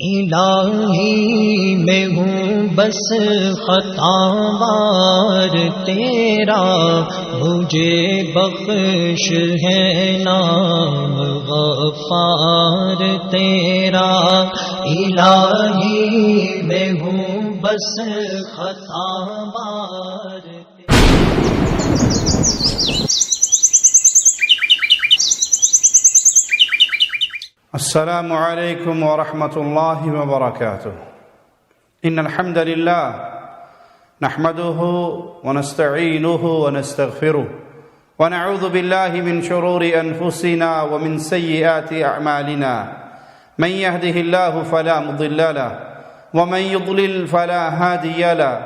الہی میں ہوں بس خطاوار تیرا، مجھے بخش ہے نام غفار تیرا۔ الہی میں ہوں بس خطاوار السلام علیکم ورحمۃ اللہ وبرکاتہ۔ ان الحمد للہ نحمده ونستعینه ونستغفره ونعوذ باللہ من شرور انفسنا ومن سیئات اعمالنا، من يهده الله فلا مضل له ومن يضلل فلا هادي له،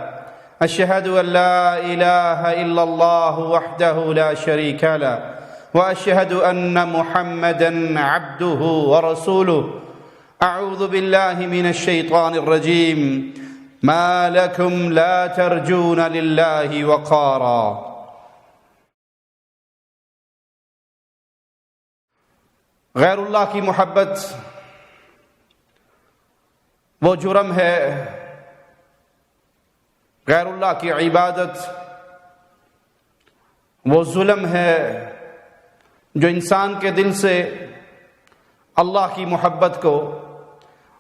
اشهد ان لا اله الا الله وحده لا شريك له وأشهد أن محمدًا عبده ورسوله۔ أعوذ بالله من الشيطان الرجيم، ما لكم لا ترجون لله وقارا۔ غیر اللہ کی محبت وہ جرم ہے، غیر اللہ کی عبادت وہ ظلم ہے جو انسان کے دل سے اللہ کی محبت کو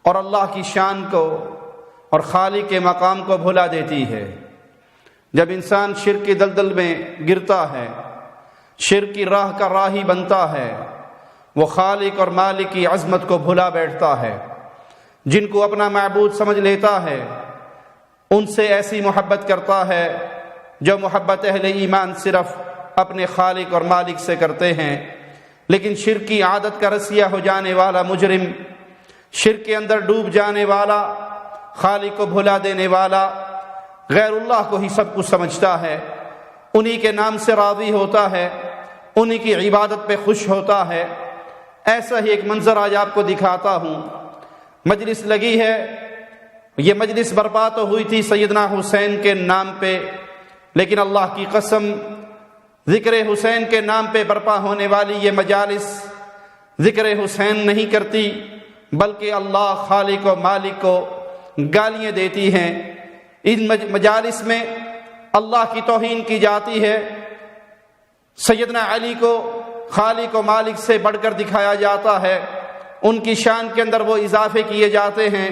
اور اللہ کی شان کو اور خالق کے مقام کو بھلا دیتی ہے۔ جب انسان شرک کی دلدل میں گرتا ہے، شرک کی راہ کا راہی بنتا ہے، وہ خالق اور مالک کی عظمت کو بھلا بیٹھتا ہے۔ جن کو اپنا معبود سمجھ لیتا ہے ان سے ایسی محبت کرتا ہے جو محبت اہل ایمان صرف اپنے خالق اور مالک سے کرتے ہیں۔ لیکن شرک کی عادت کا رسیا ہو جانے والا مجرم، شرک کے اندر ڈوب جانے والا، خالق کو بھلا دینے والا، غیر اللہ کو ہی سب کچھ سمجھتا ہے، انہی کے نام سے راضی ہوتا ہے، انہی کی عبادت پہ خوش ہوتا ہے۔ ایسا ہی ایک منظر آج آپ کو دکھاتا ہوں۔ مجلس لگی ہے، یہ مجلس برپا تو ہوئی تھی سیدنا حسین کے نام پہ، لیکن اللہ کی قسم ذکر حسین کے نام پہ برپا ہونے والی یہ مجالس ذکر حسین نہیں کرتی، بلکہ اللہ خالق و مالک کو گالیاں دیتی ہیں۔ ان مجالس میں اللہ کی توہین کی جاتی ہے، سیدنا علی کو خالق و مالک سے بڑھ کر دکھایا جاتا ہے، ان کی شان کے اندر وہ اضافے کیے جاتے ہیں،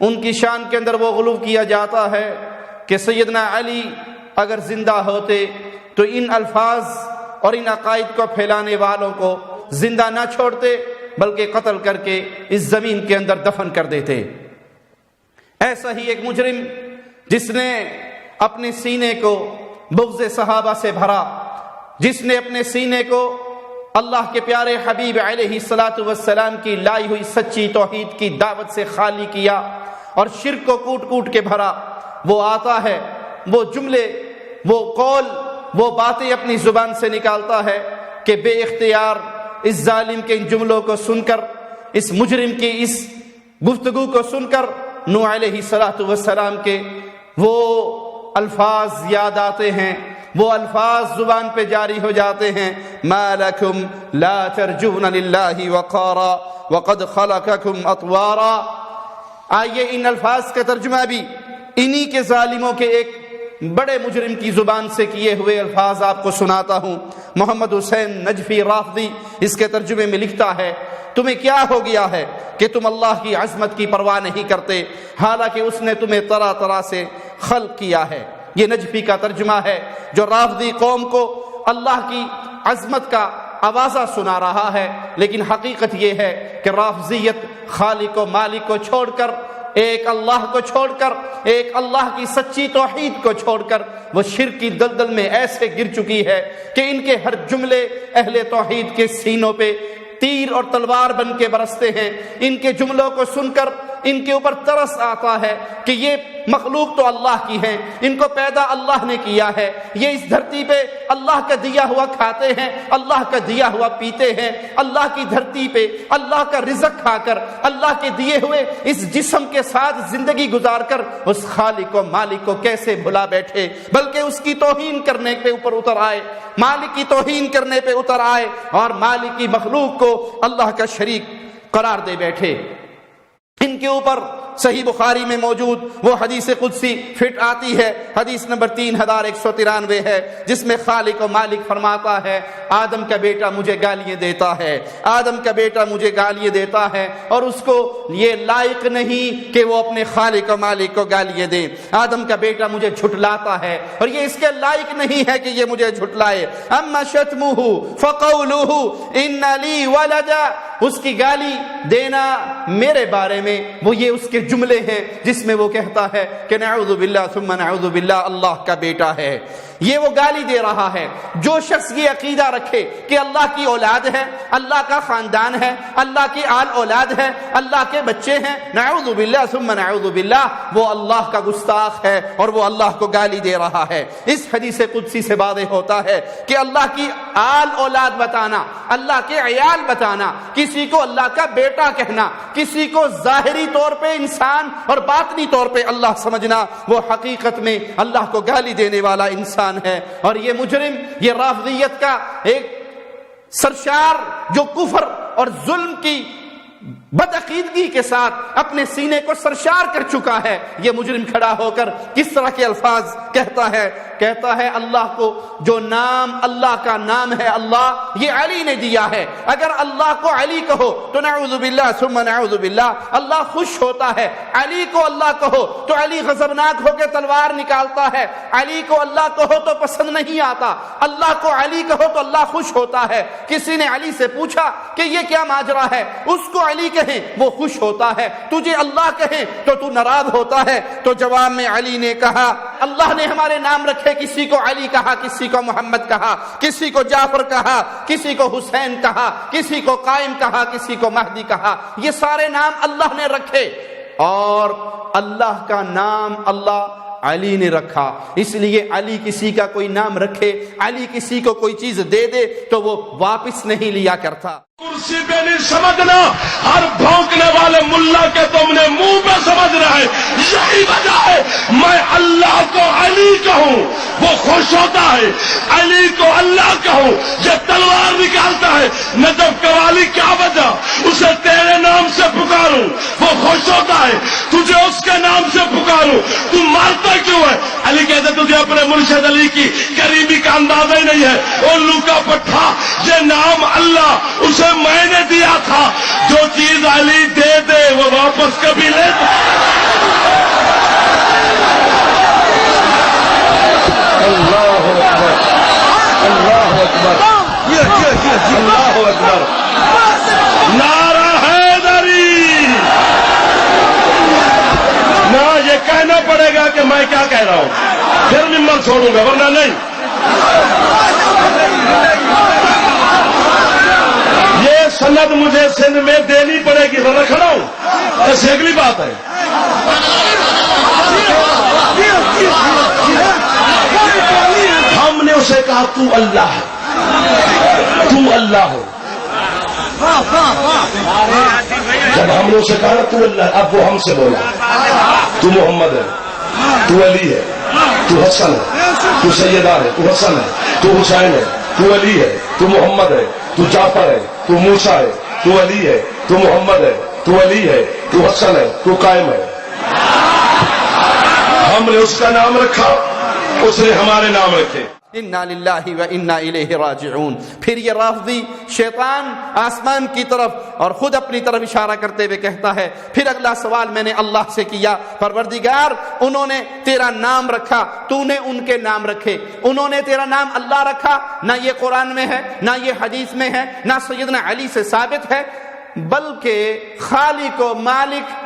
ان کی شان کے اندر وہ غلو کیا جاتا ہے کہ سیدنا علی اگر زندہ ہوتے تو ان الفاظ اور ان عقائد کو پھیلانے والوں کو زندہ نہ چھوڑتے بلکہ قتل کر کے اس زمین کے اندر دفن کر دیتے۔ ایسا ہی ایک مجرم جس نے اپنے سینے کو بغض صحابہ سے بھرا، جس نے اپنے سینے کو اللہ کے پیارے حبیب علیہ الصلاۃ والسلام کی لائی ہوئی سچی توحید کی دعوت سے خالی کیا اور شرک کو کوٹ کوٹ کے بھرا، وہ آتا ہے، وہ جملے، وہ قول، وہ باتیں اپنی زبان سے نکالتا ہے کہ بے اختیار اس ظالم کے ان جملوں کو سن کر، اس مجرم کی اس گفتگو کو سن کر نوح علیہ الصلاۃ والسلام کے وہ الفاظ یاد آتے ہیں، وہ الفاظ زبان پہ جاری ہو جاتے ہیں، ما لکم لا ترجون للہ وقارا وقد خلقکم اطوارا۔ آئیے ان الفاظ کا ترجمہ بھی انہی کے ظالموں کے ایک بڑے مجرم کی زبان سے کیے ہوئے الفاظ آپ کو سناتا ہوں۔ محمد حسین نجفی رافضی اس کے ترجمے میں لکھتا ہے، تمہیں کیا ہو گیا ہے کہ تم اللہ کی عظمت کی پرواہ نہیں کرتے، حالانکہ اس نے تمہیں طرح طرح سے خلق کیا ہے۔ یہ نجفی کا ترجمہ ہے جو رافضی قوم کو اللہ کی عظمت کا آوازہ سنا رہا ہے، لیکن حقیقت یہ ہے کہ رافضیت خالق و مالک کو چھوڑ کر، ایک اللہ کو چھوڑ کر، ایک اللہ کی سچی توحید کو چھوڑ کر وہ شرک کی دلدل میں ایسے گر چکی ہے کہ ان کے ہر جملے اہل توحید کے سینوں پہ تیر اور تلوار بن کے برستے ہیں۔ ان کے جملوں کو سن کر ان کے اوپر ترس آتا ہے کہ یہ مخلوق تو اللہ کی ہے، ان کو پیدا اللہ نے کیا ہے، یہ اس دھرتی پہ اللہ کا دیا ہوا کھاتے ہیں، اللہ کا دیا ہوا پیتے ہیں، اللہ کی دھرتی پہ اللہ کا رزق کھا کر، اللہ کے دیے ہوئے اس جسم کے ساتھ زندگی گزار کر اس خالق و مالک کو کیسے بھلا بیٹھے، بلکہ اس کی توہین کرنے پہ اوپر اتر آئے، مالک کی توہین کرنے پہ اتر آئے اور مالک کی مخلوق کو اللہ کا شریک قرار دے بیٹھے۔ ان کے اوپر صحیح بخاری میں موجود وہ حدیث قدسی فٹ آتی ہے، حدیث نمبر 3193 ہے، جس میں خالق و مالک فرماتا ہے آدم کا بیٹا مجھے گالیاں دیتا ہے، آدم کا بیٹا مجھے گالیاں دیتا ہے، اور اس کو یہ لائق نہیں کہ وہ اپنے خالق و مالک کو گالیاں دے۔ آدم کا بیٹا مجھے جھٹلاتا ہے اور یہ اس کے لائق نہیں ہے کہ یہ مجھے جھٹلائے۔ اما شتمہ فقولہ ان لی ولدا، اس کی گالی دینا میرے بارے میں وہ یہ اس کے جملے ہیں جس میں وہ کہتا ہے کہ نعوذ باللہ ثم نعوذ باللہ اللہ کا بیٹا ہے، یہ وہ گالی دے رہا ہے۔ جو شخص یہ عقیدہ رکھے کہ اللہ کی اولاد ہے، اللہ کا خاندان ہے، اللہ کی آل اولاد ہے، اللہ کے بچے ہیں، نعوذ باللہ ثم نعوذ باللہ، وہ اللہ کا گستاخ ہے اور وہ اللہ کو گالی دے رہا ہے۔ اس حدیث قدسی سے واضح ہوتا ہے کہ اللہ کی آل اولاد بتانا، اللہ کے عیال بتانا، کسی کو اللہ کا بیٹا کہنا، کسی کو ظاہری طور پہ انسان اور باطنی طور پہ اللہ سمجھنا، وہ حقیقت میں اللہ کو گالی دینے والا انسان ہے۔ اور یہ مجرم، یہ رافضیت کا ایک سرشار جو کفر اور ظلم کی بدعقیدگی کے ساتھ اپنے سینے کو سرشار کر چکا ہے، یہ مجرم کھڑا ہو کر کس طرح کے الفاظ کہتا ہے اللہ کو جو نام اللہ کا نام ہے اللہ، یہ علی نے دیا ہے، اگر اللہ کو علی کہو تو نعوذ باللہ ثم نعوذ باللہ اللہ خوش ہوتا ہے، علی کو اللہ کہو تو علی غضبناک ہو کے تلوار نکالتا ہے، علی کو اللہ کہو تو پسند نہیں آتا، اللہ کو علی کہو تو اللہ خوش ہوتا ہے۔ کسی نے علی سے پوچھا کہ یہ کیا ماجرا ہے، اس کو علی کہیں وہ خوش ہوتا ہے، تجھے اللہ کہیں تو تو ناراض ہوتا ہے۔ تو جواب میں علی نے کہا اللہ نے ہمارے نام رکھے، کسی کو علی کہا، کسی کو محمد کہا، کسی کو جعفر کہا، کسی کو حسین کہا، کسی کو قائم کہا، کسی کو مہدی کہا، یہ سارے نام اللہ نے رکھے، اور اللہ کا نام اللہ علی نے رکھا۔ اس لیے علی کسی کا کوئی نام رکھے، علی کسی کو کوئی چیز دے دے تو وہ واپس نہیں لیا کرتا۔ کرسی پہ نہیں سمجھنا، ہر بھونکنے والے ملا کے تم نے منہ پہ سمجھ رہا ہے، یہی وجہ ہے میں اللہ کو علی کہوں وہ خوش ہوتا ہے، علی کو اللہ کہوں یہ تلوار نکالتا ہے۔ نجف قوالی کیا وجہ، اسے تیرے نام سے پکاروں وہ خوش ہوتا ہے، تجھے اس کے نام سے پکاروں تم مارتا کیوں ہے؟ علی کہتے تجھے اپنے مرشد علی کی قریبی کا اندازہ ہی نہیں ہے، الو کا پٹھا یہ نام اللہ اسے میں نے دیا تھا، جو چیز علی دے دے وہ واپس کبھی لے دے۔ اللہ اکبر، اللہ اکبر، اللہ اکبر، نعرہ حیدری۔ نہ یہ کہنا پڑے گا کہ میں کیا کہہ رہا ہوں، پھر ممبر چھوڑوں گا ورنہ نہیں۔ یہ سند مجھے سندھ میں دینی پڑے گی، ذرا کھڑا ہوں، ایسی اگلی بات ہے۔ ہم نے اسے کہا تو اللہ ہے، تو اللہ ہے۔ جب ہم نے اسے کہا تو اللہ، اب وہ ہم سے بولا تو محمد ہے، تو علی ہے، تو حسن ہے، تو سیدہ ہے، تو حسن ہے، تو حسین ہے، تو علی ہے، تو محمد ہے، تو جعفر ہے، تو موسیٰ ہے، تو علی ہے، تو محمد ہے، تو علی ہے، تو حسن ہے، تو قائم ہے۔ ہم نے اس کا نام رکھا، اس نے ہمارے نام رکھے۔ انا للہ و انا الیہ راجعون۔ پھر یہ رافضی شیطان آسمان کی طرف اور خود اپنی طرف اشارہ کرتے ہوئے کہتا ہے، پھر اگلا سوال میں نے اللہ سے کیا، پروردگار انہوں نے تیرا نام رکھا، تو نے ان کے نام رکھے، انہوں نے تیرا نام اللہ رکھا، نہ یہ قرآن میں ہے، نہ یہ حدیث میں ہے، نہ سیدنا علی سے ثابت ہے، بلکہ خالق و مالک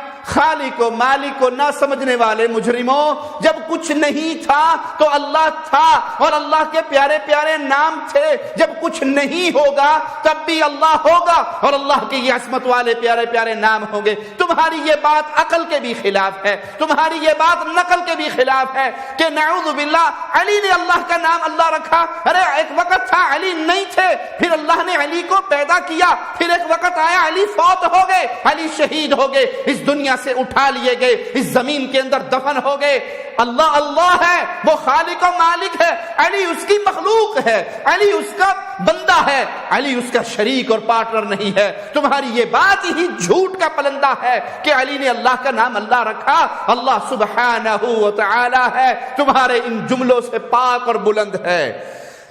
کو نہ سمجھنے والے مجرموں، جب کچھ نہیں تھا تو اللہ تھا اور اللہ کے پیارے پیارے نام تھے، جب کچھ نہیں ہوگا تب بھی اللہ ہوگا اور اللہ کے یہ عصمت والے پیارے پیارے نام ہوں گے۔ تمہاری یہ بات عقل کے بھی خلاف ہے، تمہاری یہ بات نقل کے بھی خلاف ہے کہ نعوذ باللہ علی نے اللہ کا نام اللہ رکھا۔ ارے ایک وقت تھا علی نہیں تھے، پھر اللہ نے علی کو پیدا کیا، پھر ایک وقت آیا علی فوت ہو گئے، علی شہید ہو گئے، اس دنیا سے اٹھا لیے گئے, اس زمین کے اندر دفن ہو گئے. اللہ اللہ ہے, وہ خالق و مالک ہے, علی اس کی مخلوق ہے, علی اس کا بندہ ہے, علی اس کا شریک اور پارٹنر نہیں ہے. تمہاری یہ بات ہی جھوٹ کا پلندہ ہے کہ علی نے اللہ کا نام اللہ رکھا. اللہ سبحانہ و تعالی ہے, تمہارے ان جملوں سے پاک اور بلند ہے.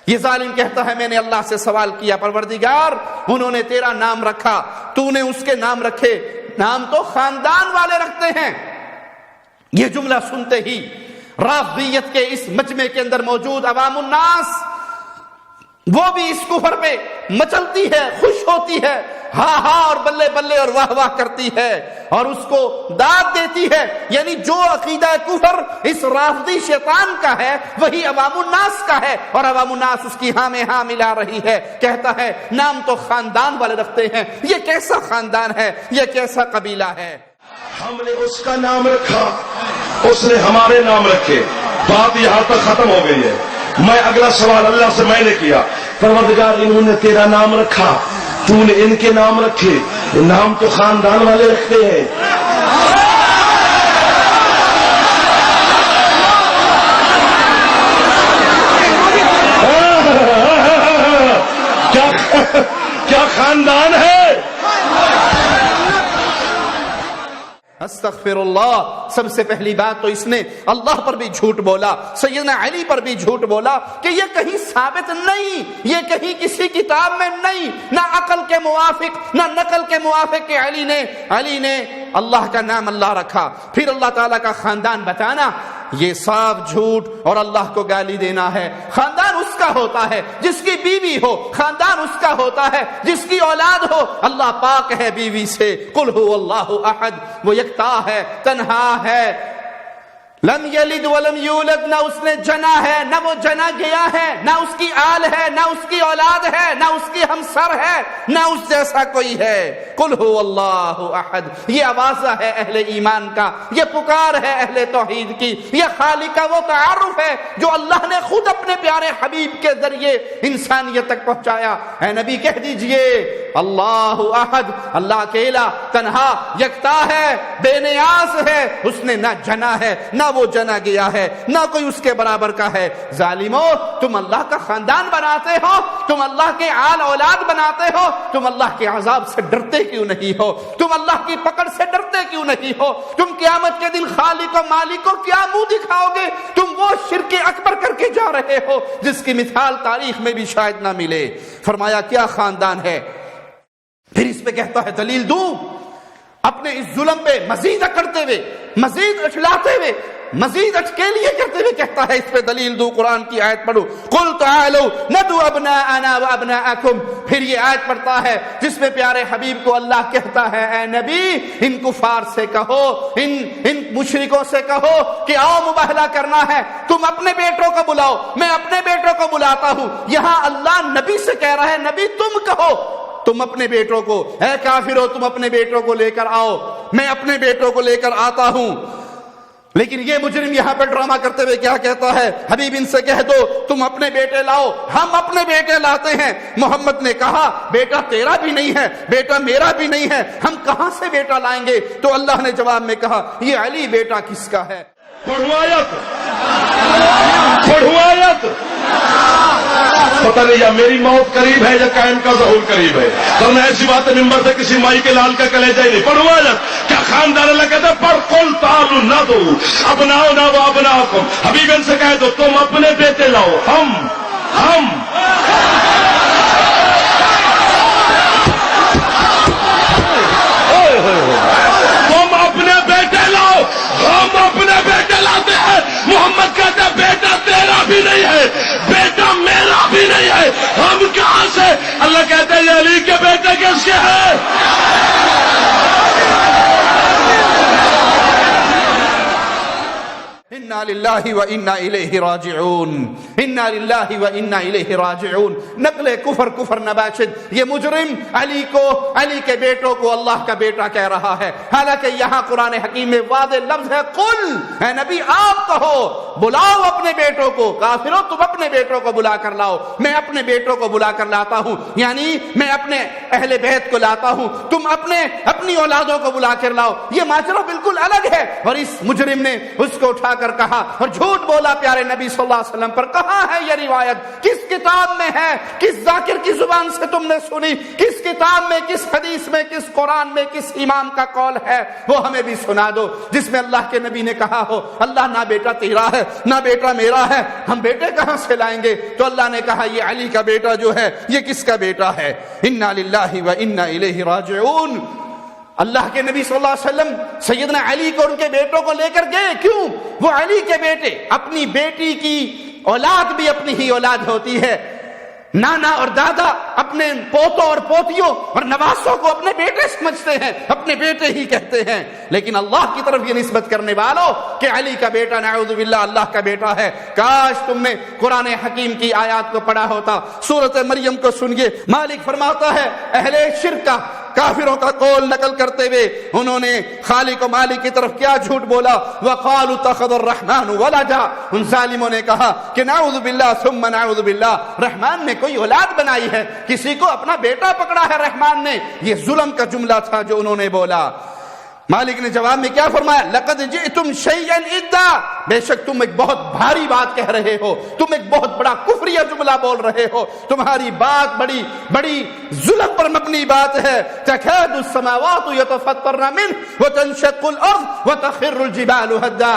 یہ ظالم کہتا ہے میں نے اللہ سے سوال کیا, پروردگار انہوں نے تیرا نام رکھا, تو نے اس کے نام رکھے, نام تو خاندان والے رکھتے ہیں. یہ جملہ سنتے ہی رافضیت کے اس مجمع کے اندر موجود عوام الناس وہ بھی اس کفر پہ مچلتی ہے, خوش ہوتی ہے, ہاں ہاں اور بلے بلے اور واہ واہ کرتی ہے اور اس کو داد دیتی ہے. یعنی جو عقیدہ کفر اس رافضی شیطان کا ہے وہی عوام الناس کا ہے, اور عوام الناس اس کی ہاں میں ہاں ملا رہی ہے. کہتا ہے نام تو خاندان والے رکھتے ہیں, یہ کیسا خاندان ہے, یہ کیسا قبیلہ ہے. ہم نے اس کا نام رکھا, اس نے ہمارے نام رکھے, بات یہاں تک ختم ہو گئی ہے. میں اگلا سوال اللہ سے میں نے کیا, پروردگار انہوں نے تیرا نام رکھا, تو نے ان کے نام رکھے, نام تو خاندان والے رکھتے ہیں. کیا خاندان ہے؟ استغفر اللہ. سب سے پہلی بات تو اس نے اللہ پر بھی جھوٹ بولا, سیدنا علی پر بھی جھوٹ بولا کہ یہ کہیں ثابت نہیں, یہ کہیں کسی کتاب میں نہیں, نہ عقل کے موافق نہ نقل کے موافق کہ علی نے اللہ کا نام اللہ رکھا. پھر اللہ تعالیٰ کا خاندان بتانا, یہ صاف جھوٹ اور اللہ کو گالی دینا ہے. خاندان اس کا ہوتا ہے جس کی بیوی ہو, خاندان اس کا ہوتا ہے جس کی اولاد ہو. اللہ پاک ہے بیوی سے, قل هو اللہ احد, وہ یکتا ہے, تنہا ہے, لم یلد ولم یولد, نہ اس نے جنا ہے نہ وہ جنا گیا ہے, نہ اس کی آل ہے نہ اس کی اولاد ہے نہ اس کی ہمسر ہے نہ اس جیسا کوئی ہے. قل هو اللہ احد, یہ آوازہ ہے اہل ایمان کا, یہ پکار ہے اہل توحید کی, یہ خالق کا وہ تعارف ہے جو اللہ نے خود اپنے پیارے حبیب کے ذریعے انسانیت تک پہنچایا. اے نبی کہہ دیجئے اللہ احد, اللہ اکیلا تنہا یکتا ہے, بے نیاز ہے, اس نے نہ جنا ہے نہ وہ جنا گیا ہے, نہ کوئی اس کے برابر کا ہے. ظالمو, تم اللہ کا خاندان بناتے ہو, تم اللہ کے آل اولاد بناتے ہو, تم اللہ کے عذاب سے ڈرتے کیوں نہیں ہو, تم اللہ کی پکڑ سے ڈرتے کیوں نہیں ہو, تم قیامت کے دن خالق و مالک کو کیا منہ دکھاؤ گے, تم وہ شرک اکبر کر کے جا رہے ہو جس کی مثال تاریخ میں بھی شاید نہ ملے. فرمایا کیا خاندان ہے. پھر اس پہ کہتا ہے دلیل دوں, اپنے اس ظلم پہ مزید اکڑتے ہوئے, مزید اٹھلاتے ہوئے, مزید اٹکیلیے کرتے ہوئے کہتا ہے اس پہ دلیل دو. قرآن کی آیت پڑھو, قل تعالوا ندعو ابناءنا وابناءکم. پھر یہ آیت پڑھتا ہے جس میں پیارے حبیب کو اللہ کہتا ہے اے نبی ان کفار سے کہو, ان مشرکوں سے کہو کہ آؤ مباہلہ کرنا ہے, تم اپنے بیٹوں کو بلاؤ, میں اپنے بیٹوں کو بلاتا ہوں. یہاں اللہ نبی سے کہہ رہا ہے نبی تم کہو, تم اپنے بیٹوں کو, اے کافرو تم اپنے بیٹوں کو لے کر آؤ, میں اپنے بیٹوں کو لے کر آتا ہوں. لیکن یہ مجرم یہاں پر ڈرامہ کرتے ہوئے کیا کہتا ہے, حبیب ان سے کہہ دو تم اپنے بیٹے لاؤ, ہم اپنے بیٹے لاتے ہیں. محمد نے کہا بیٹا تیرا بھی نہیں ہے, بیٹا میرا بھی نہیں ہے, ہم کہاں سے بیٹا لائیں گے. تو اللہ نے جواب میں کہا یہ علی بیٹا کس کا ہے. پڑھوایت پتہ نہیں یا میری موت قریب ہے یا قائم کا ظہور قریب ہے, تو میں ایسی بات ممبر سے کسی مائی کے لال کا کلیجہ ہی نہیں. پڑھوایت کیا خاندان اللہ کہتا ہے, پر قل تعالوا ندعو ابناءنا وابناءکم. حبیب ان سے کہہ دو تم اپنے بیٹے لاؤ, ہم تم اپنے بیٹے لاؤ, ہم اپنے بیٹے لاتے ہیں. محمد کہتے ہیں بیٹا تیرا بھی نہیں ہے, بیٹا میرا بھی نہیں ہے, ہم کہاں سے. اللہ کہتے ہیں یہ علی کے بیٹے کس کے ہیں. انا انا للہ و انا الیہ راجعون، انا للہ و انا الیہ راجعون۔ نقل کفر نباشد، یہ مجرم علی کے بیٹوں کو اللہ کا بیٹا کہہ رہا ہے، حالانکہ یہاں قرآن حکیم میں واضح لفظ ہے قل، اے نبی آپ کہو، بلاؤ اپنے بیٹوں کو، کافروں تم اپنے بیٹوں کو بلا کر لاؤ، میں اپنے بیٹوں کو بلا کر لاتا ہوں، یعنی میں اپنے اہل بیت کو لاتا ہوں، تم اپنی اولادوں کو بلا کر لاؤ۔ یہ ماجرا بالکل الگ ہے۔ اور اس مجرم نے اس کو اٹھا کر کہا اور جھوٹ بولا پیارے نبی صلی اللہ علیہ وسلم پر۔ کہاں ہے یہ روایت؟ کس کتاب میں ہے؟ کس ذاکر کی زبان سے تم نے سنی؟ کس کتاب میں، کس حدیث میں، کس قرآن میں، کس امام کا قول ہے؟ وہ ہمیں بھی سنا دو جس میں اللہ کے نبی نے کہا ہو اللہ نہ بیٹا تیرا ہے نہ بیٹا میرا ہے، ہم بیٹے کہاں سے لائیں گے؟ تو اللہ نے کہا یہ علی کا بیٹا جو ہے یہ کس کا بیٹا ہے؟ انا للہ و انا الیہ راجعون۔ اللہ کے نبی صلی اللہ علیہ وسلم سیدنا علی کو ان کے بیٹوں کو لے کر گئے، کیوں؟ وہ علی کے بیٹے، اپنی بیٹی کی اولاد بھی اپنی ہی اولاد ہوتی ہے، نانا اور دادا اپنے پوتوں اور پوتیوں اور نواسوں کو اپنے بیٹے سمجھتے ہیں، اپنے بیٹے ہی کہتے ہیں، لیکن اللہ کی طرف یہ نسبت کرنے والوں کہ علی کا بیٹا نعوذ باللہ اللہ کا بیٹا ہے۔ کاش تم نے قرآن حکیم کی آیات کو پڑھا ہوتا۔ سورۃ مریم کو سنیے، مالک فرماتا ہے اہل شرک کا، کافروں کا قول نقل کرتے ہوئے انہوں نے خالق و مالک کی طرف کیا جھوٹ بولا، وقالوا اتخذ الرحمن ولدا، ان ظالموں نے کہا کہ نعوذ باللہ ثم نعوذ باللہ، رحمان نے کوئی اولاد بنائی ہے، کسی کو اپنا بیٹا پکڑا ہے رحمان نے۔ یہ ظلم کا جملہ تھا جو انہوں نے بولا۔ مالک نے جواب میں کیا فرمایا؟ لقد جئتم شیئا ادا، بے شک تم ایک بہت بھاری بات کہہ رہے ہو، تم ایک بہت بڑا کفریہ جملہ بول رہے ہو، تمہاری بات بڑی ظلم پر مبنی بات ہے۔ تکاد السماوات يتفطرن منه وتنشق الارض وتخر الجبال هدا،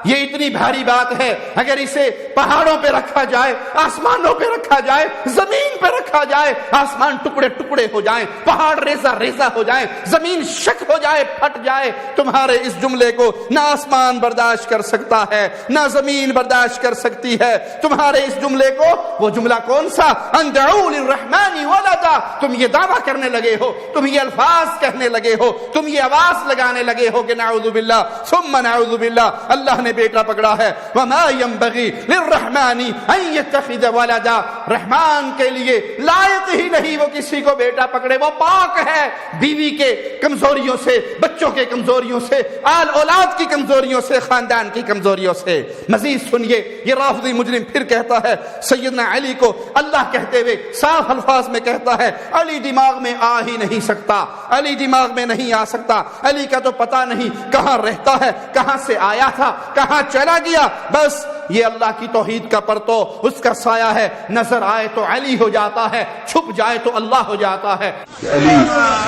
یہ اتنی بھاری بات ہے، اگر اسے پہاڑوں پہ رکھا جائے، آسمانوں پہ رکھا جائے، زمین پہ رکھا جائے، آسمان ٹکڑے ٹکڑے ہو جائیں، پہاڑ ریزہ ریزہ ہو جائیں، زمین شک ہو جائے، پھٹ جائے، تمہارے اس جملے کو نہ آسمان برداشت کر سکتا ہے نہ زمین برداشت کر سکتی ہے۔ تمہارے اس جملے کو، وہ جملہ کون سا؟ ان دعوا للرحمن ولدا، تم یہ دعویٰ کرنے لگے ہو، تم یہ الفاظ کہنے لگے ہو، تم یہ آواز لگانے لگے ہو کہ نعوذ باللہ ثم نعوذ باللہ اللہ نے بیٹا پکڑا ہے۔ وما ينبغي للرحمن ان يتخذ ولدا، رحمان کے لیے لائق ہی نہیں وہ کسی کو بیٹا پکڑے، وہ پاک ہے بیوی کے کمزوریوں سے، بچوں کے کمزوریوں سے، آل اولاد کی کمزوریوں سے، خاندان کی کمزوریوں سے۔ مزید سنیے، یہ رافضی مجرم پھر کہتا ہے سیدنا علی کو اللہ کہتے ہوئے صاف الفاظ میں کہتا ہے علی دماغ میں آ ہی نہیں سکتا، علی دماغ میں نہیں آ سکتا، علی کا تو پتہ نہیں کہاں رہتا ہے، کہاں سے آیا تھا، کہاں چلا گیا، بس یہ اللہ کی توحید کا پرتو اس کا سایہ ہے، نظر آئے تو علی ہو جاتا ہے، چھپ جائے تو اللہ ہو جاتا ہے۔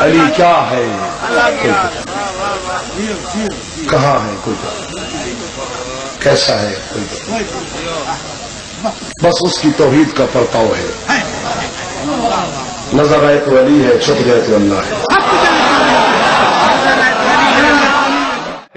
علی کیا ہے؟ کہاں ہے؟ کوئی کیسا ہے؟ کوئی بس اس کی توحید کا پرتاؤ ہے، نظر آئے تو علی ہے، چھپ جائے تو اللہ ہے۔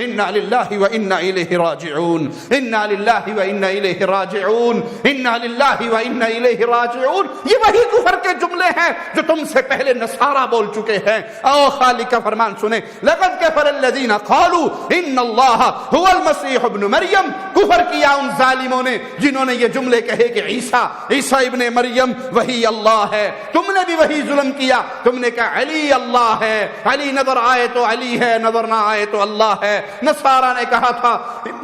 انا للہ و انا الیہ راجعون، انا للہ و انا الیہ راجعون، انا للہ و انا الیہ راجعون۔ یہ وہی کفر کے جملے ہیں جو تم سے پہلے نصارہ بول چکے ہیں۔ او خالق کا فرمان سنیں، لقد کفر الذین قالوا ان اللہ هو المسیح ابن مریم، کفر کیا ان ظالموں نے جنہوں نے یہ جملے کہے کہ عیسیٰ ابن مریم وہی اللہ ہے۔ تم نے بھی وہی ظلم کیا، تم نے کہا علی اللہ ہے، علی نظر آئے تو علی ہے، نظر نہ آئے تو اللہ ہے۔ نصارہ نے کہا تھا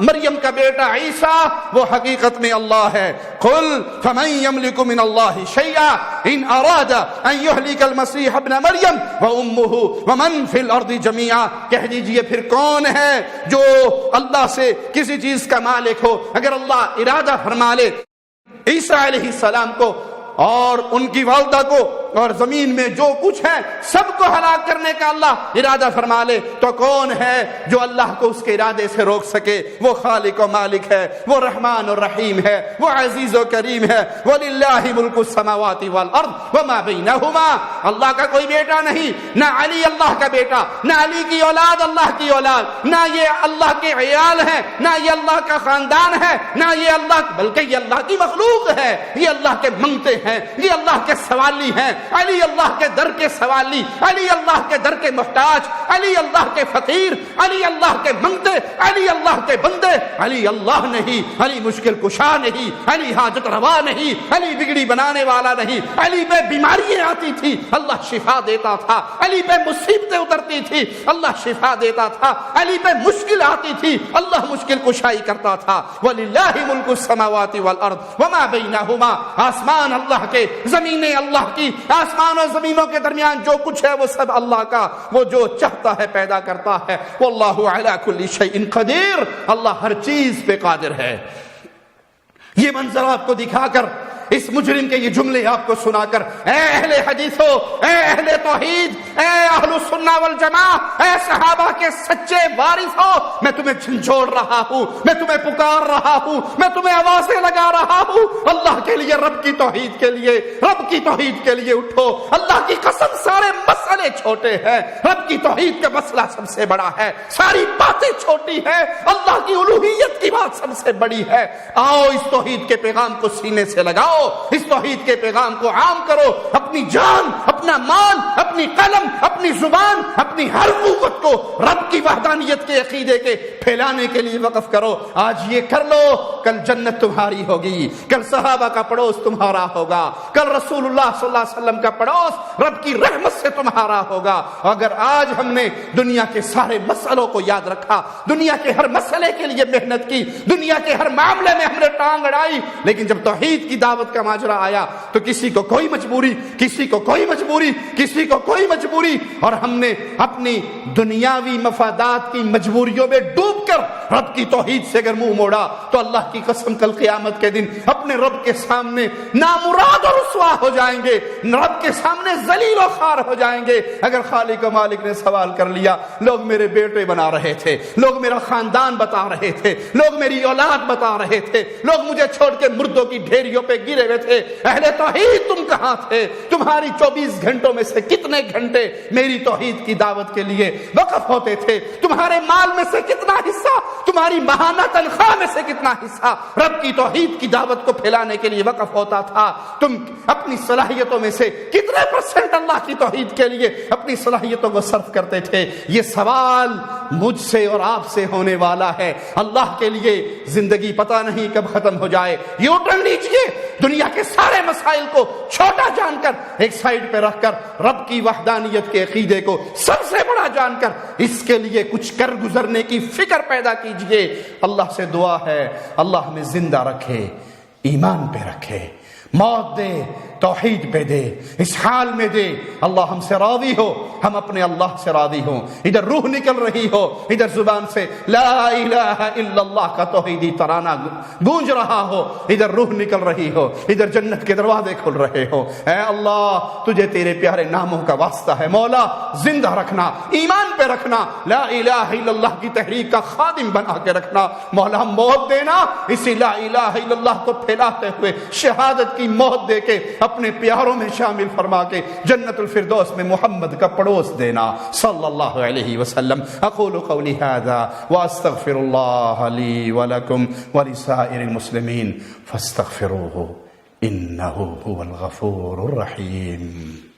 مریم کا بیٹا عیسیٰ وہ حقیقت میں اللہ ہے۔ قل فمن يملك من الله شيئا ان اراد ان يهلك المسيح ابن مریم وامه ومن في الارض جميعا، کہہ دیجئے پھر کون ہے جو اللہ سے کسی چیز کا مالک ہو، اگر اللہ ارادہ فرما لے عیسیٰ علیہ السلام کو اور ان کی والدہ کو اور زمین میں جو کچھ ہے سب کو ہلاک کرنے کا اللہ ارادہ فرما لے، تو کون ہے جو اللہ کو اس کے ارادے سے روک سکے؟ وہ خالق و مالک ہے، وہ رحمان و رحیم ہے، وہ عزیز و کریم ہے۔ وَلِلَّهِ مُلْكُ السَّمَاوَاتِ وَالْأَرْضِ وَمَا بَيْنَهُمَا، اللہ کا کوئی بیٹا نہیں، نہ علی اللہ کا بیٹا، نہ علی کی اولاد اللہ کی اولاد، نہ یہ اللہ کے عیال ہیں، نہ یہ اللہ کا خاندان ہے، نہ یہ اللہ، بلکہ یہ اللہ کی مخلوق ہے، یہ اللہ کے منگتے ہیں، یہ اللہ کے سوالی ہیں، علی اللہ کے در کے سوالی، علی اللہ کے در کے محتاج، علی اللہ کے فقیر، علی اللہ کے منگتے، علی اللہ کے بندے، علی اللہ نہیں، علی مشکل کشا نہیں، علی حاجت روا نہیں، علی بگڑی بنانے والا نہیں، علی پہ بیماریاں آتی تھی اللہ شفا دیتا تھا، علی پہ مصیبتیں اترتی تھی اللہ شفا دیتا تھا، علی پہ مشکل آتی تھی اللہ مشکل کشائی کرتا تھا۔ وَلِلَّهِ مُلْكُ السَّمَاوَاتِ وَالْأَرْضِ وَمَا بَيْنَهُمَا، آسمان اللہ کے، زمینیں اللہ کی، آسمان اور زمینوں کے درمیان جو کچھ ہے وہ سب اللہ کا، وہ جو چاہتا ہے پیدا کرتا ہے۔ وَاللَّهُ عَلَى كُلِّ شَيْءٍ قَدِيرٌ، اللہ ہر چیز پہ قادر ہے۔ یہ منظر آپ کو دکھا کر، اس مجرم کے یہ جملے آپ کو سنا کر، اے اہل حدیثو، اے اہل توحید، اے اہل السنہ والجماعہ، اے صحابہ کے سچے وارثو، میں تمہیں جھنجھوڑ رہا ہوں، میں تمہیں پکار رہا ہوں، میں تمہیں آوازیں لگا رہا ہوں، اللہ کے لیے، رب کی توحید کے لیے، رب کی توحید کے لیے اٹھو۔ اللہ کی قسم سارے مسئلے چھوٹے ہیں، رب کی توحید کا مسئلہ سب سے بڑا ہے، ساری باتیں چھوٹی ہیں، اللہ کی الوہیت کی بات سب سے بڑی ہے۔ آؤ اس توحید کے پیغام کو سینے سے لگاؤ، اس توحید کے پیغام کو عام کرو، اپنی جان، اپنا مال، اپنی قلم، اپنی زبان، اپنی ہر قوت کو رب کی وحدانیت کے عقیدے کے پھیلانے کے لیے وقف کرو۔ آج یہ کر لو، کل جنت تمہاری ہوگی، کل صحابہ کا پڑوس تمہارا ہوگا، کل رسول اللہ صلی اللہ علیہ وسلم کا پڑوس رب کی رحمت سے تمہارا ہوگا۔ اگر آج ہم نے دنیا کے سارے مسئلوں کو یاد رکھا، دنیا کے ہر مسئلے کے لیے محنت کی، دنیا کے ہر معاملے میں ہم نے ٹانگ اڑائی، لیکن جب توحید کی دعوت کا ماجرا آیا تو کسی کو کوئی مجبوری، کسی کو کوئی مجبوری، کسی کو کوئی مجبوری، اور ہم نے اپنی دنیاوی مفادات کی مجبوریوں میں ڈوب کر رب کی توحید سے اگر منہ موڑا تو اللہ کی قسم کل قیامت کے دن اپنے رب کے سامنے نامراد اور رسوا ہو جائیں گے، رب کے سامنے ذلیل و خوار ہو جائیں گے۔ اگر خالق و مالک نے سوال کر لیا، لوگ میرے بیٹے بنا رہے تھے، لوگ میرا خاندان بتا رہے تھے، لوگ میری اولاد بتا رہے تھے، لوگ مجھے چھوڑ کے مردوں کی ڈھیریوں پہ گرے ہوئے تھے، اہل توحید تم کہاں تھے؟ تمہاری 24 گھنٹوں میں سے کتنے گھنٹے میری توحید کی دعوت کے لیے وقف ہوتے تھے؟ تمہارے مال میں سے کتنا حصہ، تمہاری ماہانہ تنخواہ میں سے کتنا حصہ رب کی توحید کی دعوت کو پھیلانے کے لیے وقف ہوتا تھا؟ تم اپنی صلاحیتوں میں سے کتنے % اللہ کی توحید کے لیے اپنی صلاحیتوں کو صرف کرتے تھے؟ یہ سوال مجھ سے اور آپ سے ہونے والا ہے۔ اللہ کے لیے زندگی پتہ نہیں کب ختم ہو جائے۔ یو ٹرن لیجئے، دنیا کے سارے مسائل کو چھوٹا جان کر ایک سائیڈ پہ رکھ کر رب کی وحدانیت کے عقیدے کو سب سے بڑا جان کر اس کے لیے کچھ کر گزرنے کی فکر پیدا کیجئے۔ اللہ سے دعا ہے اللہ ہمیں زندہ رکھے، ایمان پہ رکھے، موت دے توحید پہ دے، اس حال میں دے اللہ ہم سے راضی ہو، ہم اپنے اللہ سے راضی ہوں۔ ادھر روح نکل رہی ہو، ادھر زبان سے لا الہ الا اللہ کا توحیدی ترانہ گونج رہا ہو، ادھر روح نکل رہی ہو، ادھر جنت کے دروازے کھل رہے ہو۔ اے اللہ تجھے تیرے پیارے ناموں کا واسطہ ہے مولا، زندہ رکھنا، ایمان پہ رکھنا، لا الہ الا اللہ کی تحریک کا خادم بنا کے رکھنا مولا، موت دینا اسی لا الہ الا اللہ کو پھیلاتے ہوئے شہادت کی موت دے کے اپنے پیاروں میں شامل فرما کے جنت الفردوس میں محمد کا پڑوس دینا صلی اللہ علیہ وسلم۔ اقول قولی ھذا واستغفر اللہ لی ولکم ولسائر المسلمین فاستغفروہ انہ هو الغفور الرحیم۔